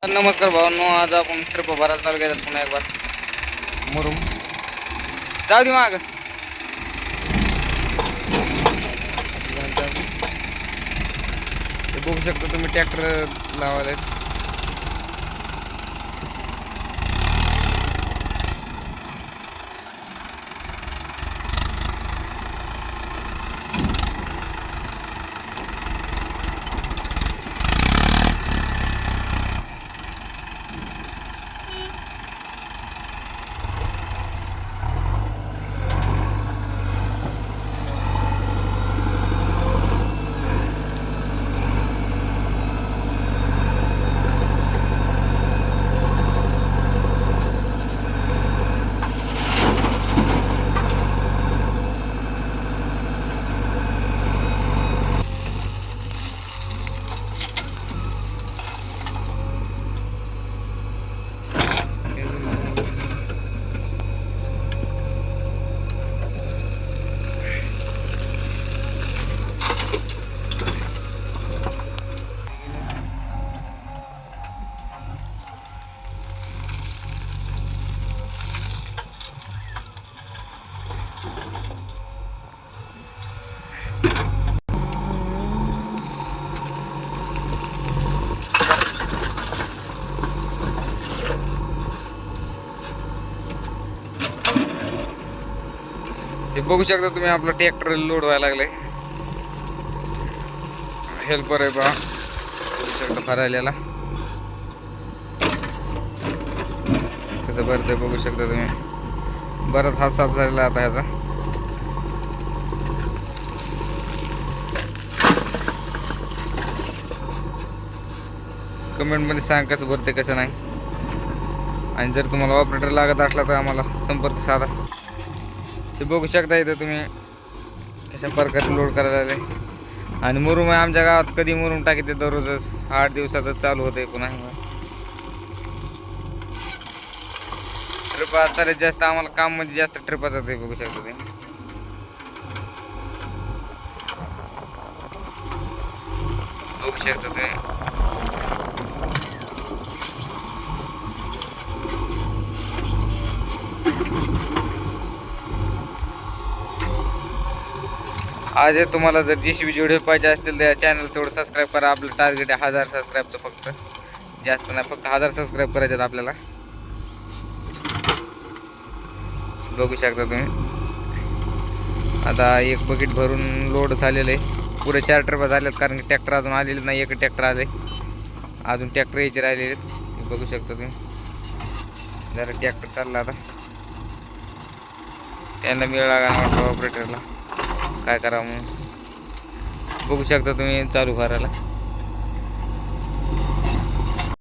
नमस्कार भावांनो, आज आपण ट्रिप भरायला चालू केलं पुन्हा एक बार मुरुम जाऊ दे माग. बघू शकता तुम्ही ट्रॅक्टर लावायला. हे बघू शकता तुम्ही, आपला ट्रॅक्टर लोड व्हायला लागलाय. हेल्पर आहे बघा, बघू शकता फरायला कसं भरतंय. बघू शकता तुम्ही, बराच हात साफ झालेला आता ह्याचा. कमेंटमध्ये सांग कसं भरते कसं नाही. आणि जर तुम्हाला ऑपरेटर लागत असला तर आम्हाला संपर्क साधा. ते बघू शकता इथं तुम्ही कशा प्रकारे लोड करायला लागले. आणि मुरुम आहे आमच्या गावात, कधी मुरुम टाकीते दररोजच, 8 दिवसातच चालू होते पुन्हा. ट्रिपा सगळ्यात जास्त आम्हाला काम म्हणजे जास्त ट्रिपाचं आहे. बघू शकता ते बघू शकता तुम्ही. आज तुम्हाला जर JCB व्हिडिओ पाहिजे असतील तर चॅनल तेवढं सबस्क्राईब करा. आपलं टार्गेट आहे 1000 सबस्क्राईबचं, फक्त जास्त नाही, फक्त 1000 सबस्क्राईब करायचे आहेत आपल्याला. बघू शकता तुम्ही, आता एक बकेट भरून लोड झालेलं आहे. पुरे 4 ट्रिपा झाल्यात, कारण की ट्रॅक्टर अजून आलेले नाही. एक ट्रॅक्टर आले, अजून ट्रॅक्टर यायचे राहिलेले आहेत. बघू शकता तुम्ही, जरा ट्रॅक्टर चालला आता. त्यांना वेळ लागला वाटतं ऑपरेटरला, काय करावं म्हणून. बघू शकता तुम्ही चालू करायला.